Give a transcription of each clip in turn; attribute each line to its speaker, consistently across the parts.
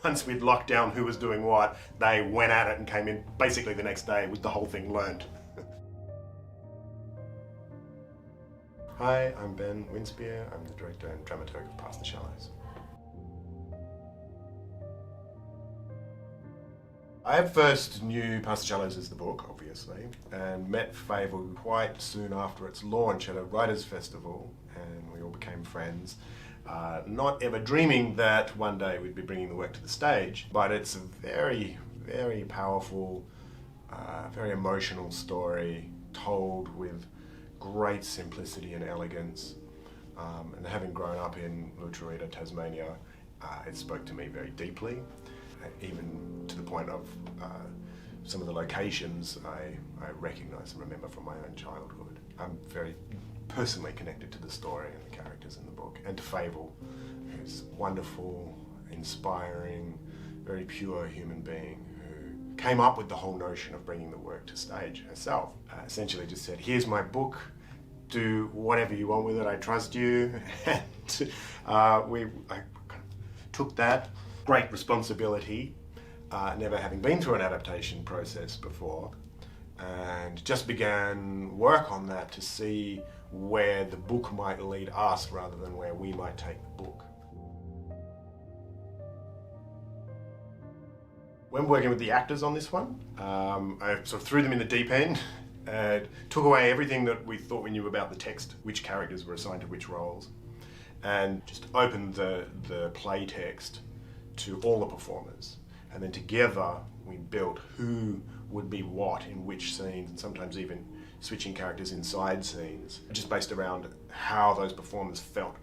Speaker 1: once we'd locked down who was doing what, they went at it and came in basically the next day with the whole thing learned. Hi, I'm Ben Winspear. I'm the director and dramaturg of Past the Shallows. I first knew Past the Shallows as the book, obviously, and met Favel quite soon after its launch at a writers' festival, and we all became friends. Not ever dreaming that one day we'd be bringing the work to the stage, but it's a very, very powerful, very emotional story told with great simplicity and elegance. And having grown up in Lutarita, Tasmania, it spoke to me very deeply, even to the point of some of the locations I recognise and remember from my own childhood. I'm very personally connected to the story and the characters in the book, and to Favel, who's wonderful, inspiring, very pure human being who came up with the whole notion of bringing the work to stage herself. Essentially just said, here's my book, do whatever you want with it, I trust you. And I kind of took that great responsibility, never having been through an adaptation process before, and just began work on that to see where the book might lead us rather than where we might take the book. When working with the actors on this one, I sort of threw them in the deep end and took away everything that we thought we knew about the text, which characters were assigned to which roles, and just opened the play text to all the performers. And then together we built who would be what in which scenes, and sometimes even switching characters inside scenes, just based around how those performers felt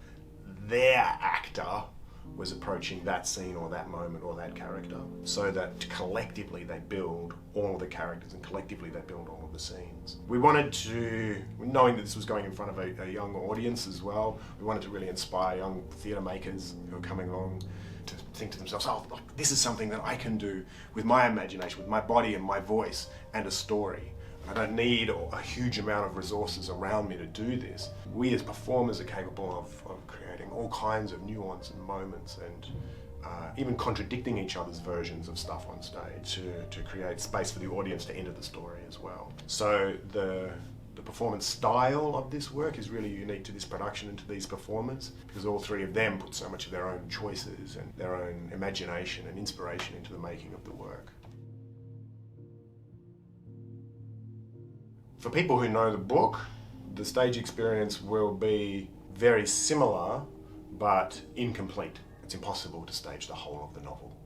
Speaker 1: their actor was approaching that scene or that moment or that character, so that collectively they build all of the characters and collectively they build all of the scenes. We wanted to, knowing that this was going in front of a young audience as well, we wanted to really inspire young theatre makers who are coming along to think to themselves, oh, like, this is something that I can do with my imagination, with my body and my voice and a story. I don't need a huge amount of resources around me to do this. We as performers are capable of creating all kinds of nuance and moments, and even contradicting each other's versions of stuff on stage to create space for the audience to enter the story as well. So the performance style of this work is really unique to this production and to these performers, because all three of them put so much of their own choices and their own imagination and inspiration into the making of the work. For people who know the book, the stage experience will be very similar but incomplete. It's impossible to stage the whole of the novel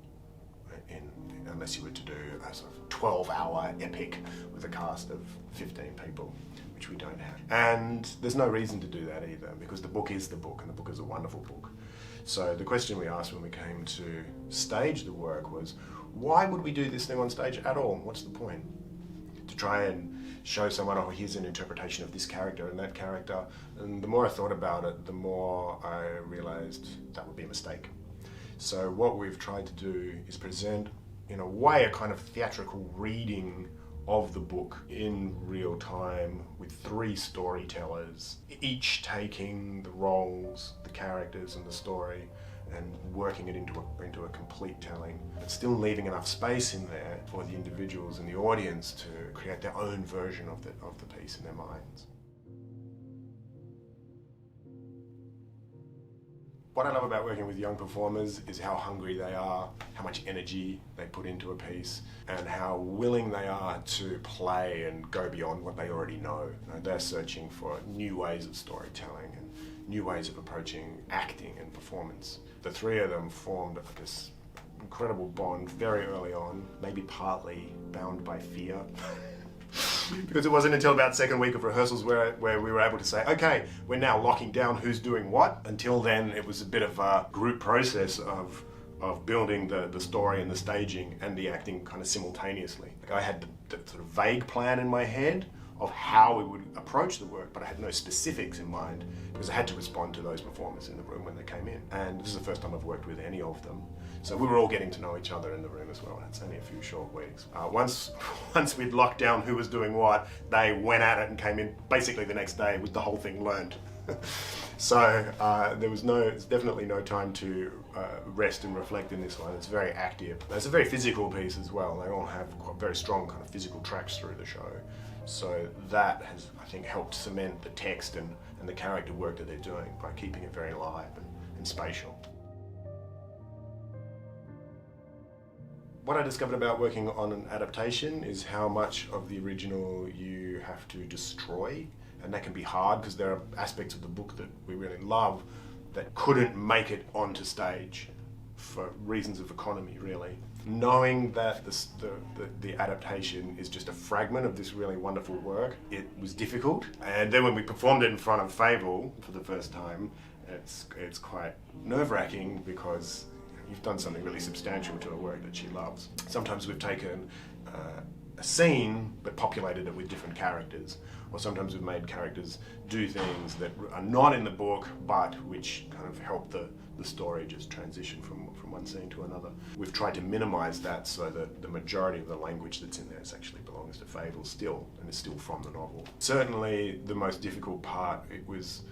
Speaker 1: unless you were to do a sort of 12-hour epic with a cast of 15 people, which we don't have. And there's no reason to do that either, because the book is the book, and the book is a wonderful book. So the question we asked when we came to stage the work was, why would we do this thing on stage at all? What's the point? To try and show someone, oh, here's an interpretation of this character and that character. And the more I thought about it, the more I realized that would be a mistake. So what we've tried to do is present, in a way, a kind of theatrical reading of the book in real time with three storytellers, each taking the roles, the characters and the story, and working it into a complete telling, but still leaving enough space in there for the individuals in the audience to create their own version of the piece in their minds. What I love about working with young performers is how hungry they are, how much energy they put into a piece, and how willing they are to play and go beyond what they already know. They're searching for new ways of storytelling and new ways of approaching acting and performance. The three of them formed this incredible bond very early on, maybe partly bound by fear. Because it wasn't until about second week of rehearsals where we were able to say, okay, we're now locking down who's doing what. Until then, it was a bit of a group process of building the story and the staging and the acting kind of simultaneously. Like, I had the sort of vague plan in my head of how we would approach the work, but I had no specifics in mind because I had to respond to those performers in the room when they came in. And this is the first time I've worked with any of them. So we were all getting to know each other in the room as well, and it's only a few short weeks. Once we'd locked down who was doing what, they went at it and came in basically the next day with the whole thing learned. So there was definitely no time to rest and reflect in this one. It's very active. It's a very physical piece as well. They all have quite very strong kind of physical tracks through the show. So that has, I think, helped cement the text and the character work that they're doing by keeping it very live and spatial. What I discovered about working on an adaptation is how much of the original you have to destroy, and that can be hard because there are aspects of the book that we really love that couldn't make it onto stage for reasons of economy, really. Knowing that the adaptation is just a fragment of this really wonderful work, it was difficult. And then when we performed it in front of Favel for the first time, it's quite nerve-wracking because you've done something really substantial to a work that she loves. Sometimes we've taken a scene but populated it with different characters, or sometimes we've made characters do things that are not in the book but which kind of help the story just transition from one scene to another. We've tried to minimise that so that the majority of the language that's in there actually belongs to Favel still, and is still from the novel. Certainly the most difficult part was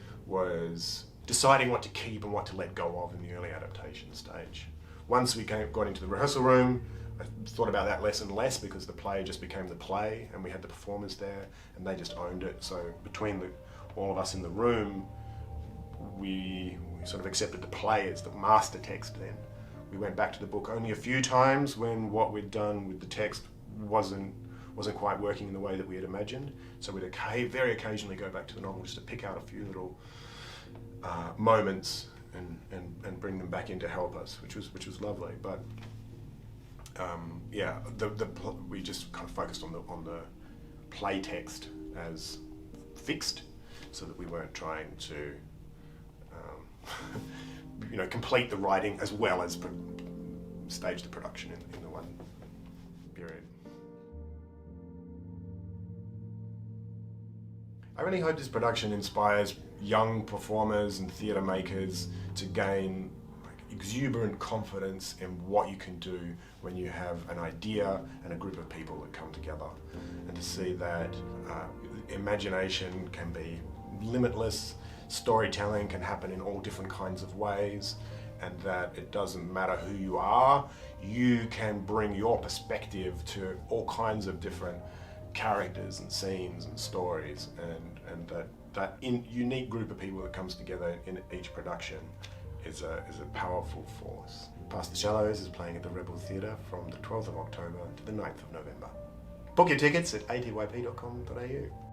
Speaker 1: deciding what to keep and what to let go of in the early adaptation stage. Once we got into the rehearsal room, I thought about that less and less because the play just became the play and we had the performers there and they just owned it. So between all of us in the room, we sort of accepted the play as the master text then. We went back to the book only a few times when what we'd done with the text wasn't quite working in the way that we had imagined. So we'd very occasionally go back to the novel just to pick out a few little moments and bring them back in to help us, which was lovely. But yeah, we just kind of focused on the play text as fixed, so that we weren't trying to complete the writing as well as stage the production in the one period. I really hope this production inspires young performers and theatre makers to gain exuberant confidence in what you can do when you have an idea and a group of people that come together, and to see that imagination can be limitless, storytelling can happen in all different kinds of ways, and that it doesn't matter who you are, you can bring your perspective to all kinds of different characters and scenes and stories, and that unique group of people that comes together in each production is a powerful force. Past the Shallows is playing at the Rebel Theatre from the 12th of October to the 9th of November. Book your tickets at atyp.com.au.